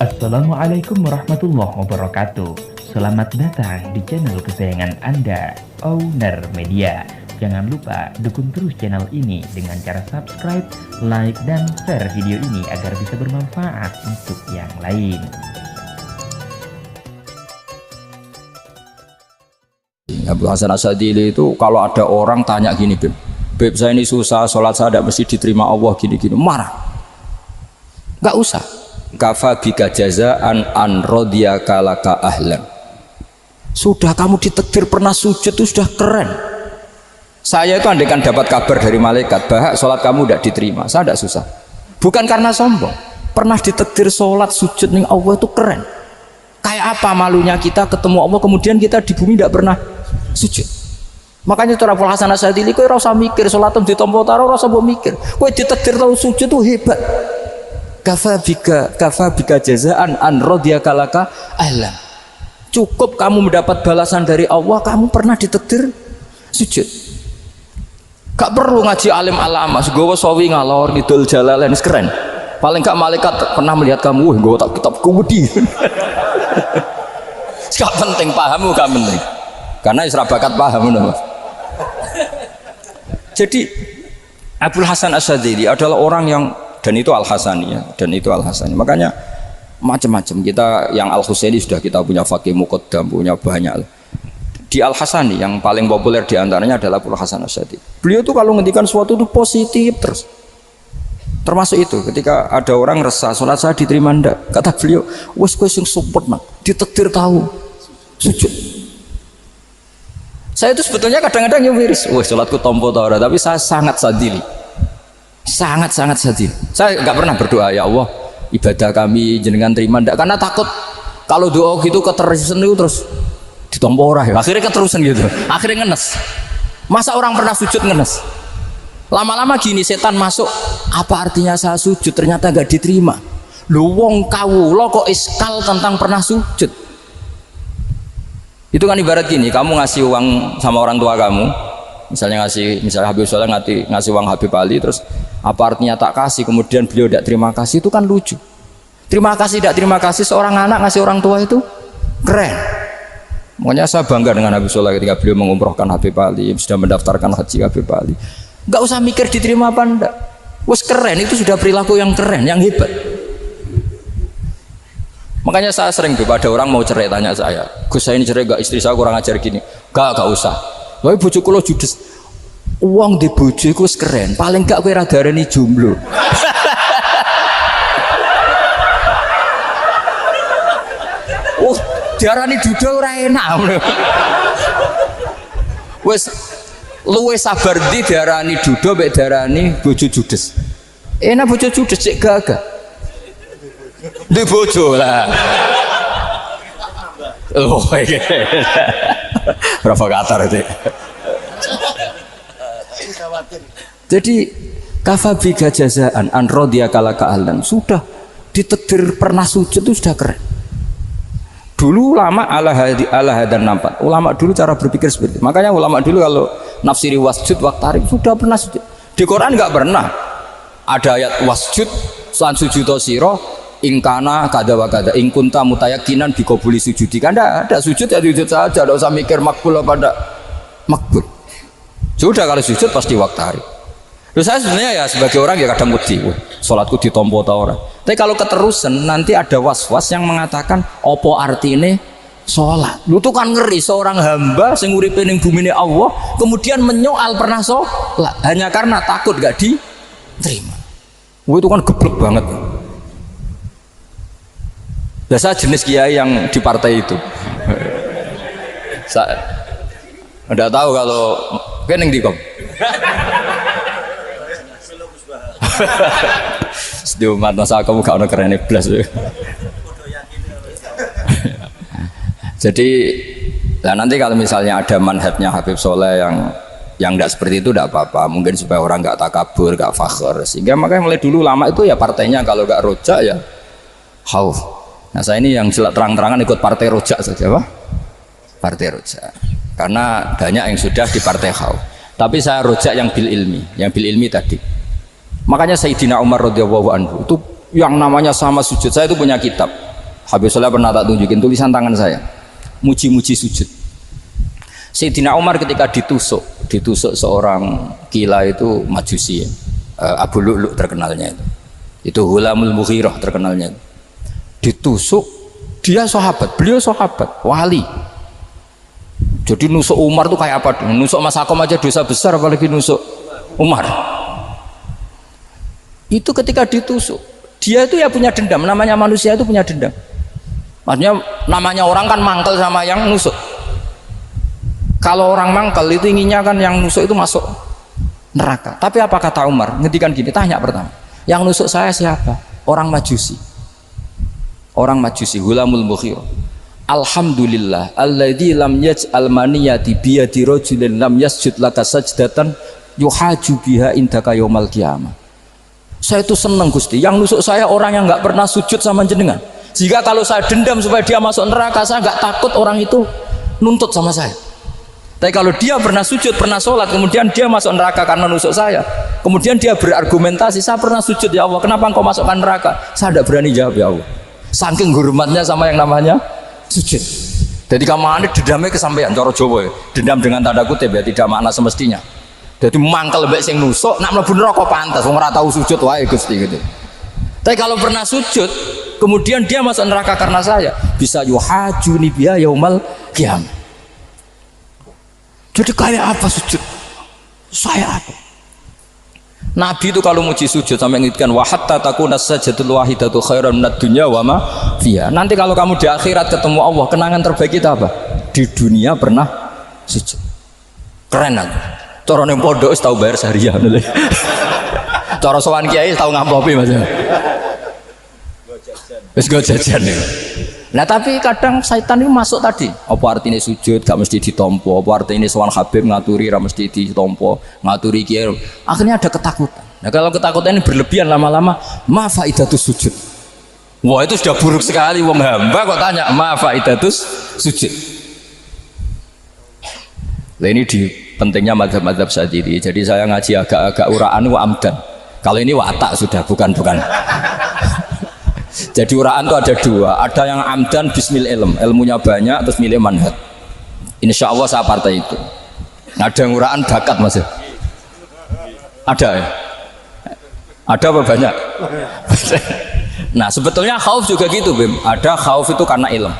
Assalamualaikum warahmatullahi wabarakatuh. Selamat datang di channel kesayangan Anda, Owner Media. Jangan lupa dukung terus channel ini dengan cara subscribe, like, dan share video ini agar bisa bermanfaat untuk yang lain. Abu Hasan Asyadili itu kalau ada orang tanya gini, Beb saya ini susah, sholat saya tidak mesti diterima Allah gini-gini, marah. Gak usah. Kafa bika jazaan an radiyaka laka ahlan. Sudah kamu ditakdir pernah sujud itu sudah keren. Saya itu andaikan dapat kabar dari malaikat bahwa sholat kamu tidak diterima, saya tidak susah. Bukan karena sombong. Pernah ditakdir sholat sujud ning Allah itu keren. Kayak apa malunya kita ketemu Allah kemudian kita di bumi tidak pernah sujud. Makanya cara Abu Hasan Asyadili kowe ora usah mikir sholat ditampa taro ora usah mikir. Kowe ditakdir tau sujud itu hebat. Kafa bika jazaan an radiyaka laka ahlan. Cukup kamu mendapat balasan dari Allah, kamu pernah ditakdir sujud. Gak perlu ngaji alim alama, segowo sawi ngalor ngidul jalalain keren. Paling gak malaikat pernah melihat kamu, nggawa tak kitab kuwedi. Gak penting pahammu, gak penting. Karena isra bakat paham no. Jadi Abdul Hasan Asyadili adalah orang yang, dan itu Al-Hasani ya, dan itu Al-Hasani. Makanya macam-macam kita yang Al-Husaini sudah kita punya Faqih Muqaddam, punya banyak. Di Al-Hasani yang paling populer diantaranya adalah Abdul Hasan Asyadili. Beliau tuh kalau ngendikan sesuatu itu positif terus. Termasuk itu ketika ada orang resah sholat saya diterima ndak, kata beliau, wes kowe sing sempurna, ditakdir tahu sujud. Saya itu sebetulnya kadang-kadang miris, wes sholatku tompo ta ora, tapi saya sangat sadili. Sangat-sangat sadil. Saya nggak pernah berdoa ya Allah ibadah kami jenengan terima ndak, karena takut kalau doa gitu keterusan itu terus ditompo ora ya. Akhirnya keterusan gitu. Akhirnya ngenes. Masa orang pernah sujud ngenes? Lama-lama gini setan masuk, apa artinya saya sujud ternyata nggak diterima. Lu wong kawula kok iskal tentang pernah sujud. Itu kan ibarat gini, kamu ngasih uang sama orang tua kamu, misalnya Habib Soleh ngasih uang Habib Ali, terus apa artinya tak kasih, kemudian beliau tidak terima kasih, itu kan lucu. Terima kasih tidak terima kasih, seorang anak ngasih orang tua itu keren. Makanya saya bangga dengan Habib Soleh ketika beliau mengumrohkan Habib Ali, sudah mendaftarkan haji Habib Ali. Gak usah mikir diterima apa enggak, wes keren, itu sudah perilaku yang keren, yang hebat. Makanya saya sering ada orang mau cerai tanya saya, Gus saya ini cerai gak, istri saya kurang ajar gini. Gak usah. Tapi bojoku lo judes. Uang di bojoku keren, paling gak kowe ra darani jomblo. Oh, diarani duda ora enak. Wes luwe sabar ndi diarani duda mek diarani bojo judes. Enak bojo judes cek gagah. Di bojo lah. Oh, provokator itu. Jadi kafabika jazaan an radiyaka laka ahlan, sudah ditakdir pernah sujud itu sudah keren. Dulu ulama ala hadan nampak. Ulama dulu cara berpikir seperti itu. Makanya ulama dulu kalau nafsiri wasjud waqtarib sudah pernah sujud. Di Quran enggak pernah ada ayat wasjud lan sujudo sira ingkana kada wa kada ingkunta mutayakinan bikobuli sujudi. Kan ada sujud ya sujud saja, tidak usah mikir makbul apa tidak makbul. Sudah kalau sujud pasti waqtarib. Terus saya sebenarnya ya sebagai orang ya kadang wedi, sholatku ditompo ta ora. Tapi kalau keterusan nanti ada was-was yang mengatakan opo artine sholat. Lu tuh kan ngeri seorang hamba sing uripe ning bumine Allah kemudian menyoal pernah sholat hanya karena takut gak diterima. Itu kan geblek banget. Biasa jenis kiai yang di partai itu. Saya udah tahu kalau keneng dikom. Di umat masa kamu gak ada keren iblis. Jadi nanti kalau misalnya ada manhajnya Habib Soleh yang tidak seperti itu tidak apa-apa, mungkin supaya orang nggak takabur, nggak fakhr, sehingga makanya mulai dulu lama itu ya partainya kalau nggak rojak ya khauf. Nah saya ini yang terang-terangan ikut partai rojak saja, Pak. Partai rojak karena banyak yang sudah di partai khauf, tapi saya rojak yang bil ilmi tadi. Makanya Sayyidina Umar radhiyallahu anhu itu yang namanya sama sujud, saya itu punya kitab Habib Soleh pernah tak tunjukin tulisan tangan saya, muji-muji sujud. Sayyidina Umar ketika ditusuk seorang gila itu Majusi ya. Abu Lu'lu' terkenalnya itu Hulamul Mughirah terkenalnya, ditusuk, dia sahabat, beliau sahabat wali. Jadi nusuk Umar tuh kayak apa? Nusuk Mas Hakom aja dosa besar, apalagi nusuk Umar. Itu ketika ditusuk, dia itu ya punya dendam. Namanya manusia itu punya dendam. Maksudnya namanya orang kan mangkel sama yang nusuk. Kalau orang mangkel itu inginnya kan yang nusuk itu masuk neraka. Tapi apa kata Umar? Ngendikan gini, tanya pertama, yang nusuk saya siapa? Orang Majusi. Orang Majusi, Hulamul Mughirah. Alhamdulillah alladzi lam yaj'al maniyati biyadi rajulin lam yasjud laka sajdatan yuhaju biha indaka yaumal qiyamah. Saya itu senang Gusti, yang nusuk saya orang yang nggak pernah sujud sama jenengan. Jika kalau saya dendam supaya dia masuk neraka, saya nggak takut orang itu nuntut sama saya. Tapi kalau dia pernah sujud, pernah sholat, kemudian dia masuk neraka karena nusuk saya, kemudian dia berargumentasi, saya pernah sujud ya Allah, kenapa engkau masukkan neraka? Saya tidak berani jawab ya Allah, saking hormatnya sama yang namanya sujud. Jadi kamane dendamnya kesampaian cara Jawa ya. Dendam dengan tanda kutip ya, tidak makna semestinya. Jadi mangkel mbek sing nusuk nak mlebu neraka pantas wong ora tau sujud wae Gusti gitu. Tapi kalau pernah sujud kemudian dia masuk neraka karena saya, bisa yuhajuni biya yaumal qiyamah. Jadi kayak apa sujud? Saya apa? Nabi itu kalau muji sujud sampai ngingatkan wa hatta takuna sajdatul wahidatu khairan minad dunya wa ma fiha. Nanti kalau kamu di akhirat ketemu Allah, kenangan terbaik kita apa? Di dunia pernah sujud. Keren kan? Cara ning pondok wis tau bayar seharian lho. Cara sowan kiai tau ngampopi Mas. Wis go jajan. Nah tapi kadang syaitan itu masuk tadi. Apa artinya sujud gak mesti ditompo, apa artinya sowan Habib ngaturi ra mesti ditompo, ngaturi kiai. Akhirnya ada ketakutan. Nah kalau ketakutan ini berlebihan lama-lama, ma faidatus sujud. Wah itu sudah buruk sekali, wong hamba kok tanya ma faidatus sujud. Nah ini di pentingnya mazhab-mazhab Syadzili. Jadi saya ngaji agak-agak uraan wa amdan. Kalau ini watak sudah bukan. Jadi uraan itu ada dua, ada yang amdan bismil ilm, ilmunya banyak terus milih manhaj. Insya Allah saya partai itu. Ada yang uraan bakat Mas. Ada ya? Ada apa banyak? Nah sebetulnya khauf juga gitu Bim. Ada khauf itu karena ilm.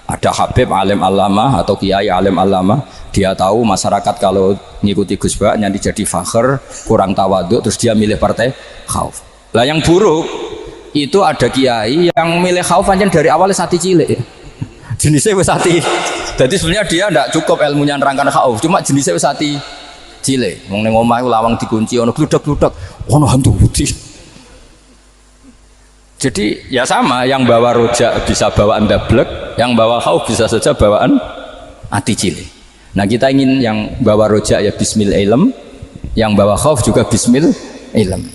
Ada Habib alim alama atau kiai alim alama, dia tahu masyarakat kalau ngikuti Gus Ba nanti jadi fakhr, kurang tawaduk, terus dia milih partai khauf. Lah yang buruk itu ada kiai yang milih khauf aja dari awalnya sati cilik. Jenisnya wis sati. Jadi sebenarnya dia tidak cukup ilmunya nerangkan khauf, cuma jenisnya wis sati cilik. Wong ning omah lawang dikunci ono gludak-gludak, ono hantu putih. Jadi ya sama, yang bawa rojak bisa bawaan dablek, yang bawa khauf bisa saja bawaan ati cilik. Nah kita ingin yang bawa rojak ya bismil ilm, yang bawa khauf juga bismil ilm.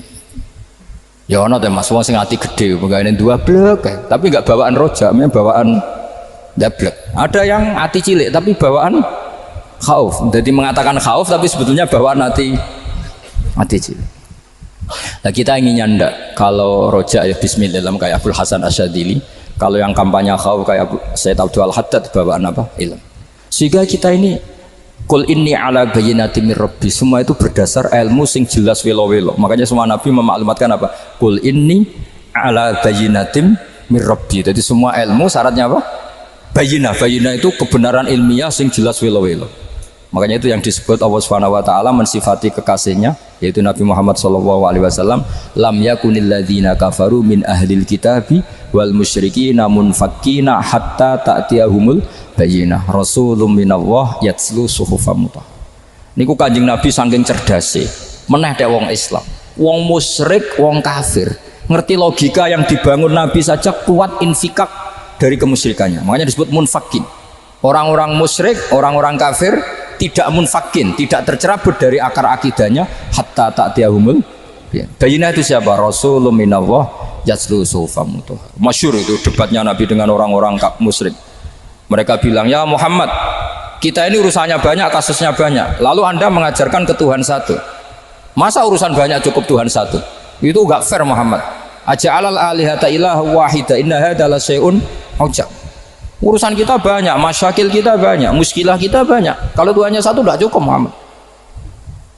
Ya ono teh Mas, wong sing ati gede, pegawene dua blek, tapi enggak bawaan rojak, bawaan dablek. Ada yang ati cilik tapi bawaan khauf. Jadi mengatakan khauf tapi sebetulnya bawaan ati cilik. Nah kita inginnya ndak, kalau rojak ya bismillah kayak Abdul Hasan Asyadzili, kalau yang kampanye khauf kayak Sayyid Abdul Haddad bawaan apa? Ilm. Sehingga kita ini Qul inni ala bayyinatin mir rabbi, semua itu berdasar ilmu sing jelas welo-welo. Makanya semua nabi memaklumatkan apa? Qul inni ala bayyinatin mir rabbi. Jadi semua ilmu syaratnya apa? Bayyinah. Bayyinah itu kebenaran ilmiah sing jelas welo-welo. Makanya itu yang disebut Allah Subhanahu wa taala mensifati kekasihnya yaitu Nabi Muhammad sallallahu alaihi wasallam, lam yakunil ladzina kafaru min ahlil kitabi wal musyrikina munfakkina hatta ta'tiyahumul bayyinah rasulun minallah yatslu suhufam mutahhar. Niku Kanjeng Nabi saking cerdase meneh tek wong Islam, wong musyrik, wong kafir ngerti logika yang dibangun Nabi saja kuat infikak dari kemusyrikannya. Makanya disebut munfakin. Orang-orang musyrik, orang-orang kafir tidak munfakin, tidak tercerabut dari akar akidahnya hatta ta'tiyahumul bayyinah. Itu siapa? Rasulun minallah yatslu suhufam mutahhar. Masyhur itu debatnya Nabi dengan orang-orang musyrik. Mereka bilang, ya Muhammad, kita ini urusannya banyak, kasusnya banyak, lalu anda mengajarkan ke Tuhan satu. Masa urusan banyak cukup Tuhan satu? Itu enggak fair Muhammad. Aja'alal alihata ilaha wahida inna hadza la syai'un ujab. Urusan kita banyak, masyakil kita banyak, muskilah kita banyak. Kalau Tuhannya satu tidak cukup Muhammad.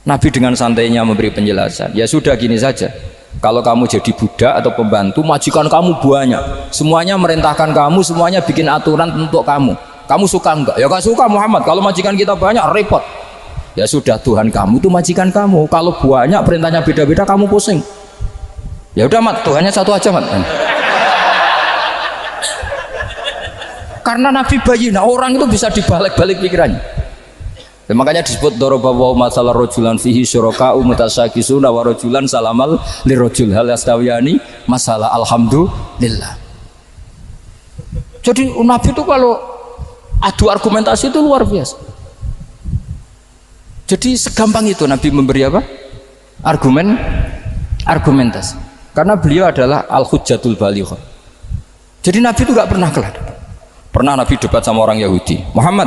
Nabi dengan santainya memberi penjelasan. Ya sudah gini saja. Kalau kamu jadi budak atau pembantu, majikan kamu banyak. Semuanya merintahkan kamu, semuanya bikin aturan untuk kamu. Kamu suka enggak? Ya enggak suka Muhammad. Kalau majikan kita banyak repot. Ya sudah, Tuhan kamu itu majikan kamu. Kalau banyak perintahnya beda-beda kamu pusing. Ya udah Mat, Tuhannya satu aja Mat. Karena Nabi bayina, orang itu bisa dibalik-balik pikirannya. Ya, makanya disebut dorobawahu masalah rojulan fihi syuraka'u mutasyakisuna wa rojulan salamal lirojul hal yastawiyani masalah alhamdulillah. Jadi Nabi itu kalau adu argumentasi itu luar biasa. Jadi segampang itu Nabi memberi apa? Argumentasi. Karena beliau adalah al-hujjatul balighah. Jadi Nabi itu gak pernah kalah. Pernah Nabi debat sama orang Yahudi. Muhammad,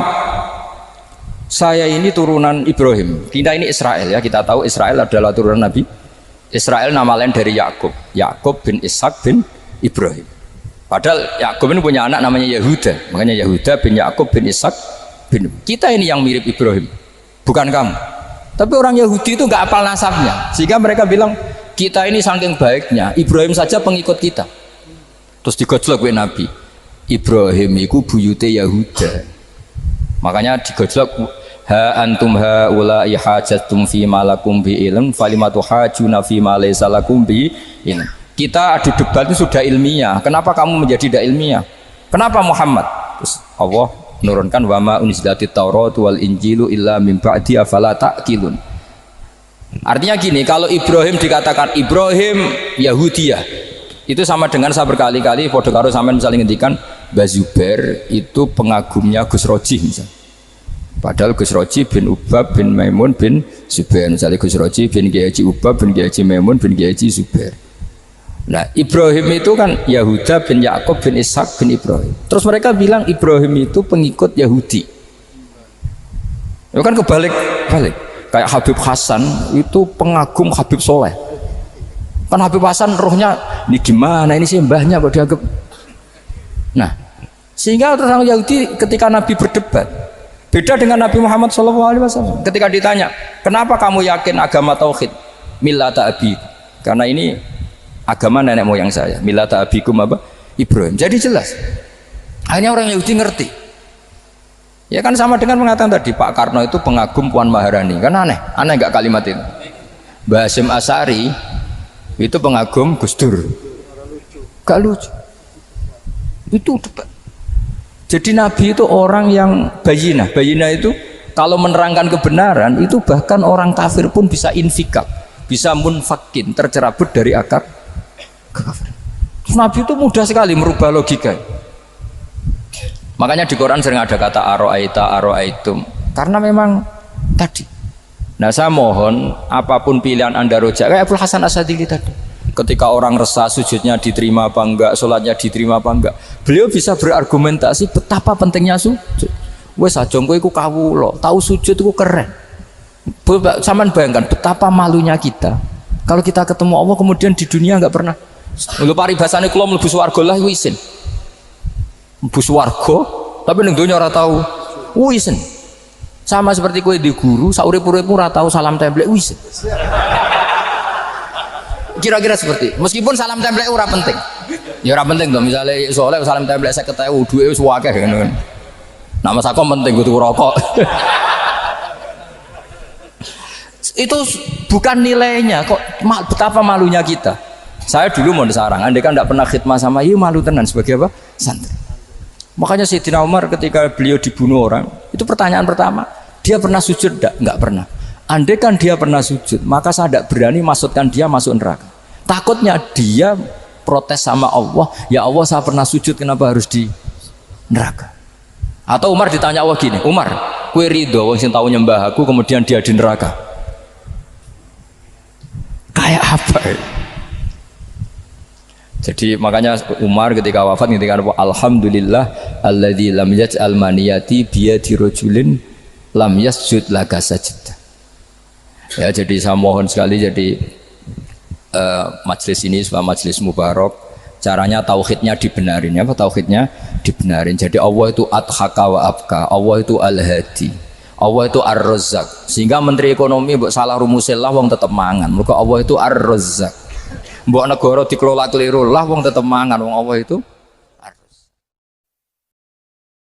saya ini turunan Ibrahim. Kita ini Israel ya. Kita tahu Israel adalah turunan Nabi. Israel nama lain dari Yakub. Yakub bin Ishak bin Ibrahim. Padahal Yakub ini punya anak namanya Yahuda. Makanya Yahuda bin Yakub bin Ishak bin. Kita ini yang mirip Ibrahim, bukan kamu. Tapi orang Yahudi itu nggak hafal nasabnya, sehingga mereka bilang kita ini saking baiknya Ibrahim saja pengikut kita. Terus digojlok oleh Nabi. Ibrahim itu buyute Yahuda. Makanya digojlok, ha antum haula'i hajatum fi malakum bi ilm falimatu hajuna fi ma laysa lakum bi ilm. Kita adu debat itu sudah ilmiah. Kenapa kamu menjadi tidak ilmiah? Kenapa Muhammad? Terus Allah menurunkan wa ma unzilatit tauratu wal injilu illa min ba'di afala ta'qilun. Artinya gini, kalau Ibrahim dikatakan Ibrahim Yahudiyah, itu sama dengan saya berkali-kali podo karo sampean saling ngendikan Mbah Zubair itu pengagumnya Gus Roji misalnya. Padahal Gus Roji bin Ubab bin Maimun bin Zubair. Misalnya Gus Roji bin Kiai Haji Ubab bin Kiai Haji Maimun bin Kiai Haji Zubair. Nah Ibrahim itu kan Yahuda bin Yakub bin Ishak bin Ibrahim. Terus mereka bilang Ibrahim itu pengikut Yahudi. Itu kan kebalik-balik. Kayak Habib Hasan itu pengagum Habib Soleh. Kan Habib Hasan rohnya ini gimana, ini sih mbahnya kok dianggap. Nah sehingga orang Yahudi ketika Nabi berdebat beda dengan Nabi Muhammad SAW. Ketika ditanya kenapa kamu yakin agama tauhid, millata abi, karena ini agama nenek moyang saya, millata abikum apa? Ibrahim. Jadi jelas akhirnya orang Yahudi ngerti. Ya kan sama dengan mengatakan tadi Pak Karno itu pengagum Puan Maharani. Kan aneh nggak kalimat itu? Mbah Hasyim Asy'ari itu pengagum Gus Dur. Gak lucu. Itu debat. Jadi Nabi itu orang yang bayinah. Bayinah itu kalau menerangkan kebenaran itu bahkan orang kafir pun bisa infikak, bisa munfakin, tercerabut dari akar kekafiran. Nabi itu mudah sekali merubah logika. Makanya di Quran sering ada kata aro'aitum, karena memang tadi. Nah saya mohon apapun pilihan Anda rojak kayak Abdul Hasan Asadili tadi. Ketika orang resah sujudnya diterima apa enggak, sholatnya diterima apa enggak, beliau bisa berargumentasi betapa pentingnya sujud. Wes aja kowe iku kawula, tahu sujud itu keren. Saman bayangkan betapa malunya kita kalau kita ketemu Allah kemudian di dunia enggak pernah. Lho paribasane kula mlebu swarga lah iku isin. Mlebu swarga tapi ning donya ora tahu isin. Sama seperti kowe di guru saurip-uripmu ora tahu salam templek isin. Kira-kira seperti meskipun salam template ora penting ya ora penting tuh, misalnya soleh salam template 50.000 duwe wis akeh ngono kan nama sakom penting kudu rokok. Itu bukan nilainya kok, betapa malunya kita. Saya dulu mau disarang andai kan tidak pernah khidmah sama malu tenan sebagai apa? Santri. Makanya Sayyidina Umar ketika beliau dibunuh orang itu pertanyaan pertama, dia pernah sujud enggak pernah. Andai kan dia pernah sujud, maka saya tidak berani masukkan dia masuk neraka. Takutnya dia protes sama Allah, ya Allah saya pernah sujud, kenapa harus di neraka? Atau Umar ditanya Allah gini, Umar, kue ridho wong sing tahu nyembah aku kemudian dia di neraka? Kayak apa? Jadi makanya Umar ketika wafat ketika alhamdulillah alladzi lam yaj'al maniyati biyadi rajulin lam yasjud laka sajdah. Ya jadi saya mohon sekali, jadi Majelis ini sebuah majelis mubarak. Caranya tauhidnya dibenarin, apa tauhidnya dibenarin. Jadi Allah itu adhaka wa abka, Allah itu al-hadi, Allah itu ar-razzaq. Sehingga menteri ekonomi mbok salah rumusillah wong tetep mangan. Mergo Allah itu ar-razzaq. Mbok negara dikelola keliru lah wong tetep mangan, wong Allah itu